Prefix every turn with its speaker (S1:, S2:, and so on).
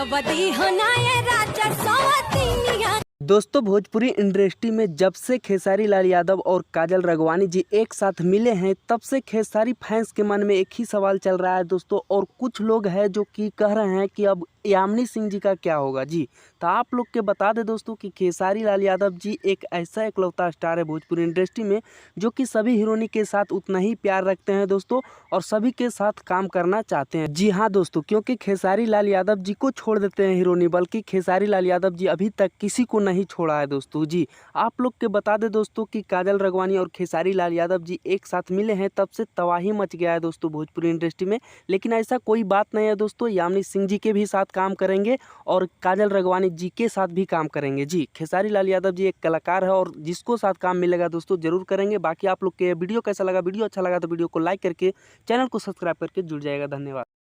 S1: लवदी होनाए राजा सवतिनिया।
S2: दोस्तों भोजपुरी इंडस्ट्री में जब से खेसारी लाल यादव और काजल राघवानी जी एक साथ मिले हैं तब से खेसारी फैंस के मन में एक ही सवाल चल रहा है दोस्तों। और कुछ लोग हैं जो कि कह रहे हैं कि अब यामिनी सिंह जी का क्या होगा जी। तो आप लोग के बता दें दोस्तों कि खेसारी लाल यादव जी एक ऐसा इकलौता स्टार है भोजपुरी इंडस्ट्री में जो कि सभी हीरोइनी के साथ उतना ही प्यार रखते हैं दोस्तों और सभी के साथ काम करना चाहते हैं। जी हाँ दोस्तों, क्योंकि खेसारी लाल यादव जी को छोड़ देते हैं हीरोइनी, बल्कि खेसारी लाल यादव जी अभी तक किसी को नहीं छोड़ा है दोस्तों। जी आप लोग के बता दें दोस्तों कि काजल राघवानी और खेसारी लाल यादव जी एक साथ मिले हैं तब से तबाही मच गया है दोस्तों भोजपुरी इंडस्ट्री में। लेकिन ऐसा कोई बात नहीं है दोस्तों, यामिनी सिंह जी के भी साथ काम करेंगे और काजल राघवानी जी के साथ भी काम करेंगे। जी खेसारी लाल यादव जी एक कलाकार है और जिसको साथ काम मिलेगा दोस्तों जरूर करेंगे। बाकी आप लोग के वीडियो कैसा लगा, वीडियो अच्छा लगा तो वीडियो को लाइक करके चैनल को सब्सक्राइब करके जुड़ जाएगा। धन्यवाद।